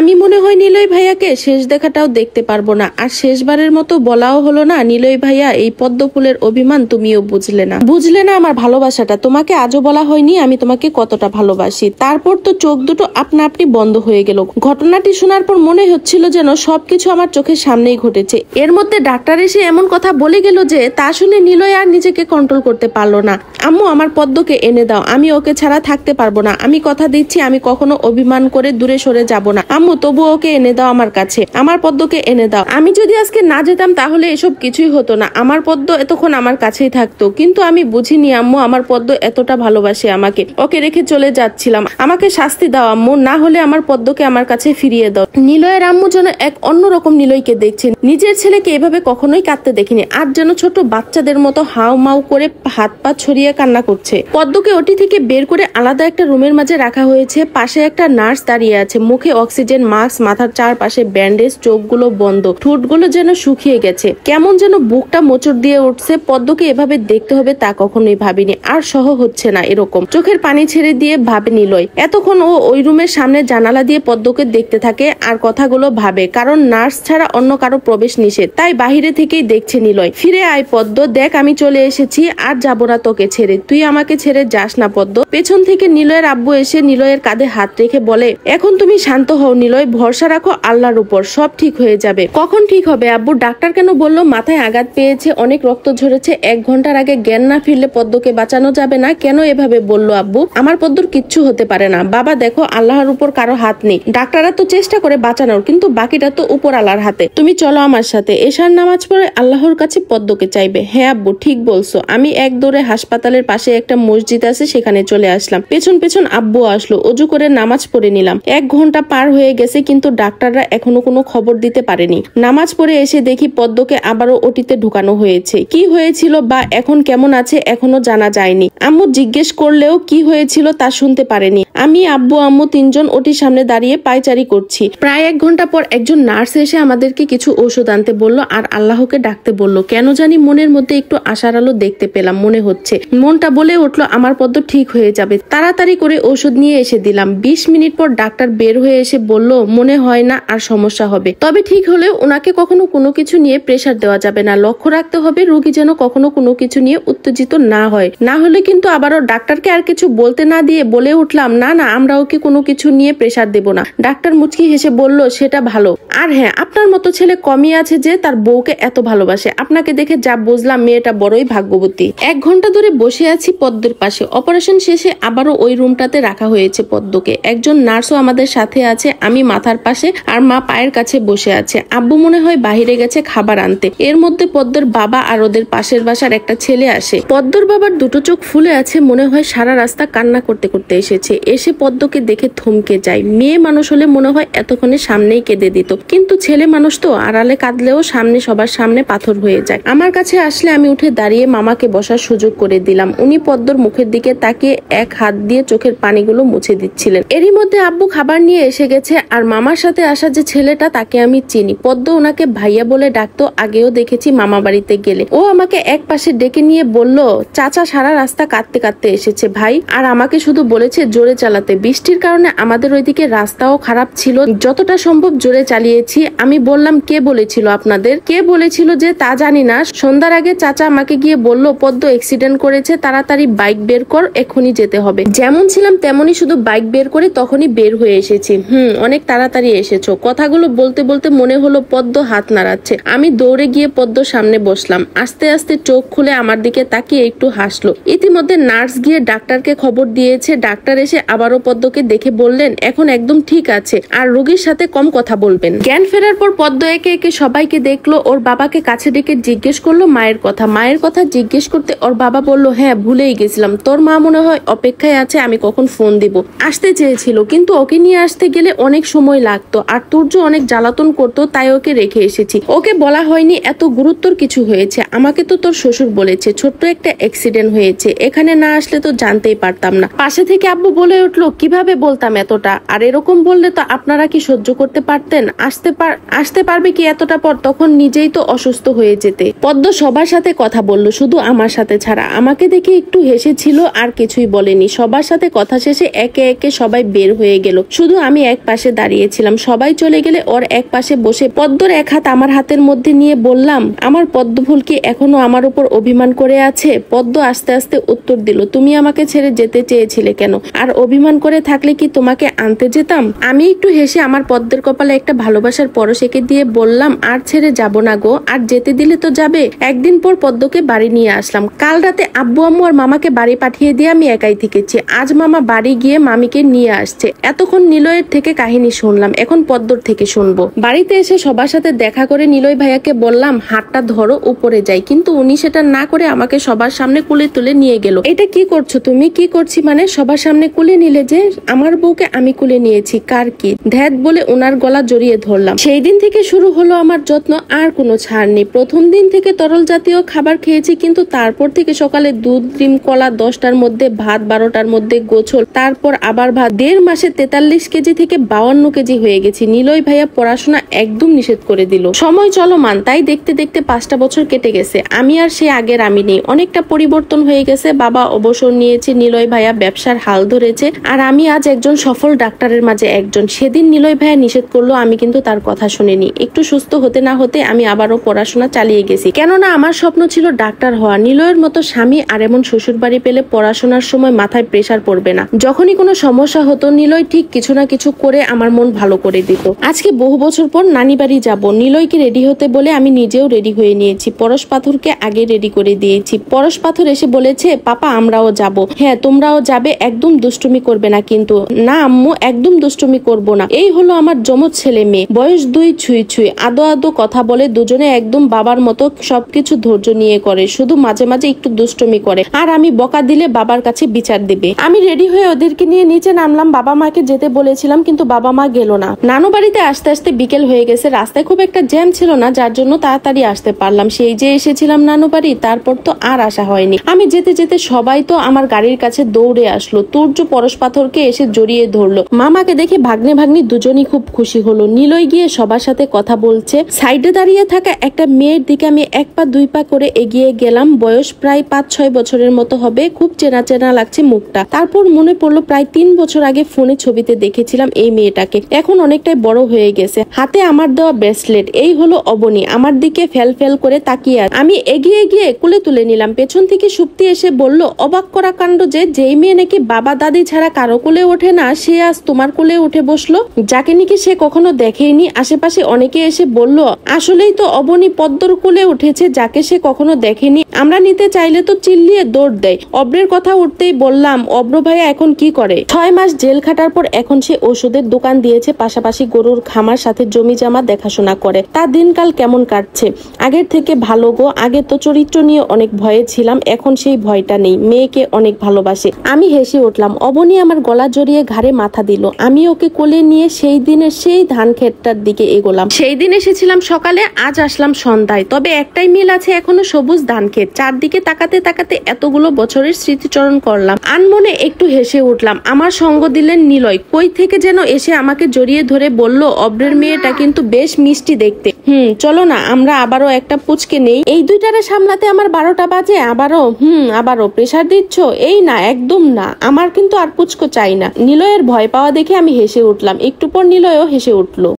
আমি মনে হয় নিলয় ভাইয়াকে শেষ দেখাটাও দেখতে পারবো না। আর শেষবারের মতো বলাও হলো না, নিলয় ভাইয়া এই পদ্ম ফুলের অভিমান তুমিও বুঝলে না আমার ভালোবাসাটা। তোমাকে আজও বলা হয়নি আমি তোমাকে কতটা ভালোবাসি। তারপর তো চোখ দুটো আপনা আপনি বন্ধ হয়ে গেল। ঘটনাটি শোনার পর মনে হচ্ছিল যেন সবকিছু আমার চোখের সামনেই ঘটেছে। এর মধ্যে ডাক্তার এসে এমন কথা বলে গেল যে তা শুনে নিলয় আর নিজেকে কন্ট্রোল করতে পারলো না। আম্মু আমার পদ্মকে এনে দাও, আমি ওকে ছাড়া থাকতে পারবো না। আমি কথা দিচ্ছি আমি কখনো অভিমান করে দূরে সরে যাব না। আম্মু তবু ওকে এনে দাও আমার কাছে, আমার পদ্মকে এনে দাও। আমি যদি আজকে না যেতাম তাহলে এসব কিছুই হতো না, আমার পদ্ম এতক্ষণ আমার কাছেই থাকতো। কিন্তু আমি বুঝিনি আম্মু আমার পদ্ম এতটা ভালোবাসে আমাকে, ওকে রেখে চলে যাচ্ছিলাম। আমাকে শাস্তি দাও আম্মু, না হলে আমার পদ্মকে আমার কাছে ফিরিয়ে দাও। নিলয়ের আম্মু যেন এক অন্যরকম নিলয়কে দেখছেন, নিজের ছেলেকে এভাবে কখনোই কাঁদতে দেখিনি। আর যেন ছোট বাচ্চাদের মতো হাউ মাউ করে হাত পা ছড়িয়ে কান্না করছে। পদ্মকে ওটি থেকে বের করে আলাদা একটা রুমের মাঝে রাখা হয়েছে। পাশে একটা নার্স দাঁড়িয়ে আছে, মুখে অক্সিজেন মাস্ক, মাথার চারপাশে ব্যান্ডেজ, চোখগুলো বন্ধ, ঠোঁটগুলো যেন শুকিয়ে গেছে। কেমন যেন বুকটা মোচড় দিয়ে উঠছে। পদ্মকে এভাবে দেখতে হবে তা কখনোই ভাবিনি। আর সহ হচ্ছে না এরকম। চোখের পানি ছেড়ে দিয়ে ভাবে নিলয়। এতক্ষণ ও ওই রুমের সামনে জানালা দিয়ে পদ্মকে দেখতে থাকে আর কথাগুলো ভাবে, কারণ নার্স ছাড়া অন্য কারো প্রবেশ নিষেধ। তাই বাহিরে থেকেই দেখছে নিলয়। ফিরে আয় পদ্ম, দেখ আমি চলে এসেছি, আর যাবো না তোকে ছেড়ে, তুই আমাকে ছেড়ে যাস না পদ্ম। পেছন থেকে নিলয়ের আব্বু এসে নিলয়ের কাঁধে হাত রেখে বলে, এখন তুমি শান্ত হও নিলয়, ভরসা রাখো আল্লাহর উপর, সব ঠিক হয়ে যাবে। কখন ঠিক হবে আব্বু? ডাক্তার কেন বললো মাথায় আঘাত পেয়েছে, অনেক রক্ত ঝরেছে, 1 ঘন্টার আগে জ্ঞান না ফিরলে পদ্মকে বাঁচানো যাবে না। কেন এভাবে বললো আব্বু? আমার পদ্মর কিচ্ছু হতে পারে না বাবা, দেখো আল্লাহর উপর কারো হাত নেই। ডাক্তাররা তো চেষ্টা করে বাঁচানোর, কিন্তু বাকিটা তো উপর আল্লাহর হাতে। তুমি চলো আমার সাথে, এশার নামাজ পড়ে আল্লাহর কাছে পদ্মকে চাইবে। হ্যাঁ আব্বু ঠিক বলছো। আমি এক দৌড়ে হাসপাতালের পাশে একটা মসজিদ আছে সেখানে চলে আসলাম। পেছন পেছন আব্বু আসলো, অজু করে নামাজ পড়ে নিলাম। 1 ঘন্টা পার হয়ে গেছে, কিন্তু ডাক্তাররা এখনো কোনো খবর দিতে পারেনি। নামাজ পড়ে এসে দেখি পদ্মকে আবারও ওটিতে ঢুকানো হয়েছে। কি হয়েছিল বা এখন কেমন আছে এখনো জানা যায়নি। আম্মু জিজ্ঞেস করলেও কি হয়েছিল তা শুনতে পারেনি। আমি আব্বু আম্মু 3 জন ওটির সামনে দাঁড়িয়ে পায়চারি করছি। প্রায় 1 ঘন্টা পর একজন নার্স এসে আমাদেরকে কিছু ঔষধ আনতে বলল আর আল্লাহকে ডাকতে বলল। কেন জানি মনের মধ্যে একটু আশার আলো দেখতে পেলাম, মনে হচ্ছে মনটা বলে উঠলো আমার পদ্ম ঠিক হয়ে যাবে। তাড়াতাড়ি করে ঔষধ নিয়ে এসে দিলাম। 20 মিনিট পর ডাক্তার বের হয়ে এসে বলল, মনে হয় না আর সমস্যা হবে, তবে ঠিক হলেও ওনাকে কখনো কোনো কিছু নিয়ে প্রেসার দেওয়া যাবে না। লক্ষ্য রাখতে হবে রোগী যেন কখনো কোনো কিছু নিয়ে উত্তেজিত না হয়, না হলে কিন্তু আবারও ডাক্তারকে আর কিছু বলতে না দিয়ে বলে উঠলাম, না না আমরা ওকে কোনো কিছু নিয়ে প্রেসার দেব না। ডাক্তার মুচকি হেসে বলল, সেটা ভালো। আর হ্যাঁ, আপনার মতো ছেলে কমই আছে যে তার বউকে এত ভালোবাসে। আপনাকে দেখে যা বুঝলাম মেয়েটা বড়ই ভাগ্যবতী। 1 ঘন্টা ধরে বসে আছি পদ্মের পাশে। অপারেশন শেষে আবারও ওই রুমটাতে রাখা হয়েছে পদ্মকে। একজন নার্সও আমাদের সাথে আছে। আমি মাথার পাশে আর মা পায়ের কাছে বসে আছে। আব্বু মনে হয় বাহিরে গেছে খাবার আনতে। এর মধ্যে পদ্মর বাবা আর ওদের পাশের বাসার একটা ছেলে আসে। পদ্মর বাবার দুটো চোখ ফুলে আছে, মনে হয় সারা রাস্তা কান্না করতে করতে এসেছে। এসে পদ্মকে দেখে থমকে যায়। মেয়ে মানুষ হলে মনে হয় এতক্ষণে সামনেই কেঁদে দিত, কিন্তু ছেলে মানুষ তো আড়ালে কাঁদলেও সামনে সবার সামনে পাথর হয়ে যায়। আমার কাছে আসলে আমি উঠে দাঁড়িয়ে মামাকে বসার সুযোগ করে দিলাম। উনি পদ্মর মুখের দিকে তাকিয়ে এক হাত দিয়ে চোখের পানিগুলো মুছে দিচ্ছিলেন। এরই মধ্যে আব্বু খাবার নিয়ে এসে গেছে। আর মামার সাথে আসা যে ছেলেটা তাকে আমি চিনি। পদ্ম ওনাকে ভাইয়া বলে ডাকতো, আগেও দেখেছি মামা বাড়িতে গেলে। ও আমাকে এক পাশে ডেকে নিয়ে বলল, চাচা সারা রাস্তা কাঁদতে কাঁদতে এসেছে ভাই, আর আমাকে শুধু বলেছে জোরে চালাতে। বৃষ্টির কারণে আমাদের ওইদিকে রাস্তাও খারাপ ছিল, যতটা সম্ভব জোরে চালিয়েছি। আমি বললাম, কে বলেছিল আপনাদের? কে বলেছিল যে তা জানি না। সন্ধ্যার আগে চাচা আমাকে গিয়ে বলল, পদ্ম অ্যাক্সিডেন্ট করেছে, তাড়াতাড়ি বাইক বের কর, এখনই যেতে হবে। যেমন ছিলাম তেমনই, শুধু বাইক বের করে তখনই বের হয়ে এসেছি। অনেক তাড়াতাড়ি এসেছো। কথাগুলো বলতে বলতে মনে হলো পদ্ম হাত নাড়াচ্ছে। আমি দৌড়ে গিয়ে পদ্মর সামনে বসলাম। আস্তে আস্তে চোখ খুলে আমার দিকে তাকিয়ে একটু হাসলো। ইতিমধ্যে নার্স গিয়ে ডাক্তারকে খবর দিয়েছে। ডাক্তার এসে আবারও পদ্মকে দেখে বললেন, এখন একদম ঠিক আছে, আর রোগীর সাথে কম কথা বলবেন। জ্ঞান ফেরার পর পদ্ম একে একে সবাইকে দেখলো। ওর বাবাকে কাছে ডেকে জিজ্ঞেস করলো মায়ের কথা। মায়ের কথা জিজ্ঞেস করতে ওর বাবা বলল, হ্যাঁ ভুলেই গেছিলাম, তোর মা মনে হয় অপেক্ষায় আছে, আমি কখন ফোন দিব। আসতে চেয়েছিল, কিন্তু ওকে নিয়ে আসতে গেলে অনেক সময় লাগতো, আর তুর্য অনেক জ্বালাতন করতো, তাই ওকে রেখে এসেছি। ওকে বলা হয়নি এত গুরুত্বর কিছু হয়েছে। আমাকে তো তোর শ্বশুর বলেছে ছোট্ট একটা অ্যাক্সিডেন্ট হয়েছে, এখানে না আসলে তো জানতেই পারতাম না। পাশে থেকে আব্বু বলে উঠলো, কিভাবে বলতাম এতটা, আর এরকম বললে তো আপনারা কি সহ্য করতে পারতেন? আসতে পারবে কি এতটা পর? তখন নিজেই তো অসুস্থ হয়ে যেতে। পদ্ম সবার সাথে কথা বলল, শুধু আমার সাথে ছাড়া। আমাকে দেখে একটু হেসেছিল, আর কিছুই বলেনি। সবার সাথে কথা শেষে একে একে সবাই বের হয়ে গেল। শুধু আমি এক পাশে দাঁড়িয়েছিলাম। সবাই চলে গেলে ওর এক পাশে বসে পদ্মর এক হাত আমার হাতের মধ্যে নিয়ে বললাম, আমার পদ্মফুল কি এখনো আমার উপর অভিমান করে আছে? পদ্ম আস্তে আস্তে উত্তর দিল, তুমি আমাকে ছেড়ে যেতে চেয়েছিলে কেন? আর অভিমান করে থাকলে কি তোমাকে আনতে যেতাম? আমি একটু হেসে আমার পদ্মের কপালে একটা ভালোবাসার পরশ এঁকে দিয়ে বললাম, আর ছেড়ে যাব না গো, আর যেতে দিলে তো যাবে। একদিন পর পদ্মকে বাড়ি নিয়ে আসলাম। কাল রাতে আব্বু আম্মু আর মামাকে বাড়ি পাঠিয়ে দিয়ে আমি একাই থেকেছি। আজ মামা বাড়ি গিয়ে মামিকে নিয়ে আসছে। এতক্ষণ নিলয়ের থেকে কাহিনী শুনলাম, এখন পদ্মর থেকে শুনবো। বাড়িতে এসে সবার সাথে দেখা করে নিলয় ভাইয়াকে বললাম, হাতটা ধরো উপরে যাই, কিন্তু উনি সেটা না করে আমাকে সবার সামনে কুলে তুলে নিয়ে গেল। এটা কি করছো তুমি? কি করছি মানে? সবার সামনে কুলে নিলে যে? আমার বউকে আমি কুলে নিয়েছি, কার কি ধ্যাত বলে ওনার গলা জড়িয়ে ধরলাম। সেই দিন থেকে শুরু হলো আমার যত্ন, আর কোনো ছাড় নেই। প্রথম দিন থেকে তরল জাতীয় খাবার খেয়েছি, কিন্তু তারপর থেকে সকালে দুধ, ডিম, কলা, 10টার মধ্যে ভাত, 12টার মধ্যে গোছল, তারপর আবার ভাত। 1.5 মাসে 43 কেজি থেকে 52 কেজি হয়ে গেছি। নিলয় ভাইয়া পড়াশোনা একদম নিষেধ করে দিল। সময় চলমান, তাই দেখতে দেখতে 5টা বছর কেটে গেছে। আমি আর সে আগের আমি নেই, অনেকটা পরিবর্তন হয়ে গেছে। বাবা অবসর নিয়েছে, নিলয় ভাইয়া ব্যবসার হাল ধরেছে, আর আমি আজ একজন সফল ডাক্তারের মাঝে একজন। সেদিন নিলয় ভাইয়া নিষেধ করলো, আমি কিন্তু তার কথা শুনিনি। একটু সুস্থ হতে না হতে আমি আবারও পড়াশোনা চালিয়ে গেছি, কেননা আমার স্বপ্ন ছিল ডাক্তার হওয়া। নিলয়ের মতো স্বামী আর এমন শ্বশুর বাড়ি পেলে পড়াশোনার সময় মাথায় প্রেসার পড়বে না। যখনই কোনো সমস্যা হতো, নিলয় ঠিক কিছু না কিছু করে আমার মন ভালো করে দিত। আজকে বহু বছর পর নানি বাড়ি যাব। নিলয়কে রেডি হতে বলে আমি নিজেও রেডি হয়ে নিয়েছি। পরশ পাথরকে আগে রেডি করে দিয়েছি। পরশ পাথর এসে বলেছে, পাপা আমরাও যাব। হ্যাঁ তোমরাও যাবে, একদম দুষ্টুমি করবে না কিন্তু। না আম্মু, একদম দুষ্টুমি করব না। এই হলো আমার যমজ ছেলে মেয়ে, বয়স 2 ছুঁই ছুঁই, আদো আদো কথা বলে, দুজনে একদম বাবার মতো সবকিছু ধৈর্য নিয়ে করে, শুধু মাঝে মাঝে একটু দুষ্টুমি করে, আর আমি বকা দিলে বাবার কাছে বিচার দেবে। আমি রেডি হয়ে ওদেরকে নিয়ে নিচে নামলাম। বাবা মাকে যেতে বলেছিলাম, কিন্তু বাবা মা গেল না। নানু বাড়িতে আসতে আসতে বিকেল হয়ে গেছে। রাস্তায় খুব একটা জ্যাম ছিল না, যার জন্য তাড়াতাড়ি আসতে পারলাম। সেই যে এসেছিলাম নানু বাড়ি, তারপর তো আর আসা হয়নি। আমি যেতে যেতে সবাই তো আমার গাড়ির কাছে দৌড়ে আসলো। তুর্য পরশ পাথরকে এসে জড়িয়ে ধরলো। মামাকে দেখে ভাগ্নে ভাগ্নি দুজনই খুব খুশি হলো। নিলয় গিয়ে সবার সাথে কথা বলছে। সাইডে দাঁড়িয়ে থাকা একটা মেয়ের দিকে আমি 1 পা 2 পা করে এগিয়ে গেলাম। বয়স প্রায় 5-6 বছরের মতো হবে। খুব চেনা চেনা লাগছে মুখটা। তারপর মনে পড়লো প্রায় 3 বছর আগে ফোনে ছবিতে দেখেছিলাম এই মেয়েটাকে। এখন অনেকটাই বড় হয়ে গেছে। হাতে আমার দেওয়া ব্রেসলেট। এই হলো অবনী, আমার দিকে ফেল ফেল করে তাকিয়ে। আমি এগিয়ে গিয়ে কুলে তুলে নিলাম। পেছন থেকে সুপ্তি এসে বলল, অবাক করা কাণ্ড যে, যেই মেয়ে নাকি বাবা দাদি ছাড়া কারো কোলে ওঠে না, সে আজ তোমার কোলে উঠে বসলো, যাকে নাকি সে কখনো দেখেইনি। আশেপাশে অনেকে এসে বলল, আসলেই তো অবনী পদ্মর কোলে উঠেছে, যাকে সে কখনো দেখেনি। আমরা নিতে চাইলে তো চিল্লিয়ে দৌড় দেয়। অব্রের কথা উঠতেই বললাম, অব্র ভাইয়া এখন কি করে? 6 মাস জেল খাটার পর এখন সে ওষুধের দোকান দিয়েছে, পাশাপাশি গরুর খামার, সাথে জমি জামা দেখাশোনা করে। তার দিনকাল কেমন কাটছে? আগের থেকে ভালো গো। আগে তো চরিত্র নিয়ে অনেক ভয়ে ছিলাম, এখন সেই ভয়টা নেই। মেয়েকে অনেক ভালোবাসে। আমি হেসে উঠলাম। অবনী আমার গলা জড়িয়ে ঘাড়ে মাথা দিল। আমি ওকে কোলে নিয়ে সেই দিনের সেই ধান ক্ষেতটার দিকে এগোলাম। সেই দিন এসেছিলাম সকালে, আজ আসলাম সন্ধ্যায়। তবে একটাই মিল আছে, এখনো সবুজ ধান ক্ষেত। চারদিকে তাকাতে তাকাতে এতগুলো বছরের স্মৃতিচরণ করলাম। আনমনে একটু হেসে উঠলাম। আমার সঙ্গ দিলেন নিলয়। কই থেকে যেন এসে আমাকে জড়িয়ে ধরে বলল, অব্রের মেয়েটা কিন্তু বেশ মিষ্টি দেখতে। চলো না আমরা আবারও একটা পুচকে নেই। এই দুইটারে সামলাতে আমার 12টা বাজে। আবারও প্রেসার দিচ্ছ? এই না, একদম না, আমার কিন্তু আর পুচকো চাই না। নিলয়ের ভয় পাওয়া দেখে আমি হেসে উঠলাম। একটু পর নিলয়ও হেসে উঠলো।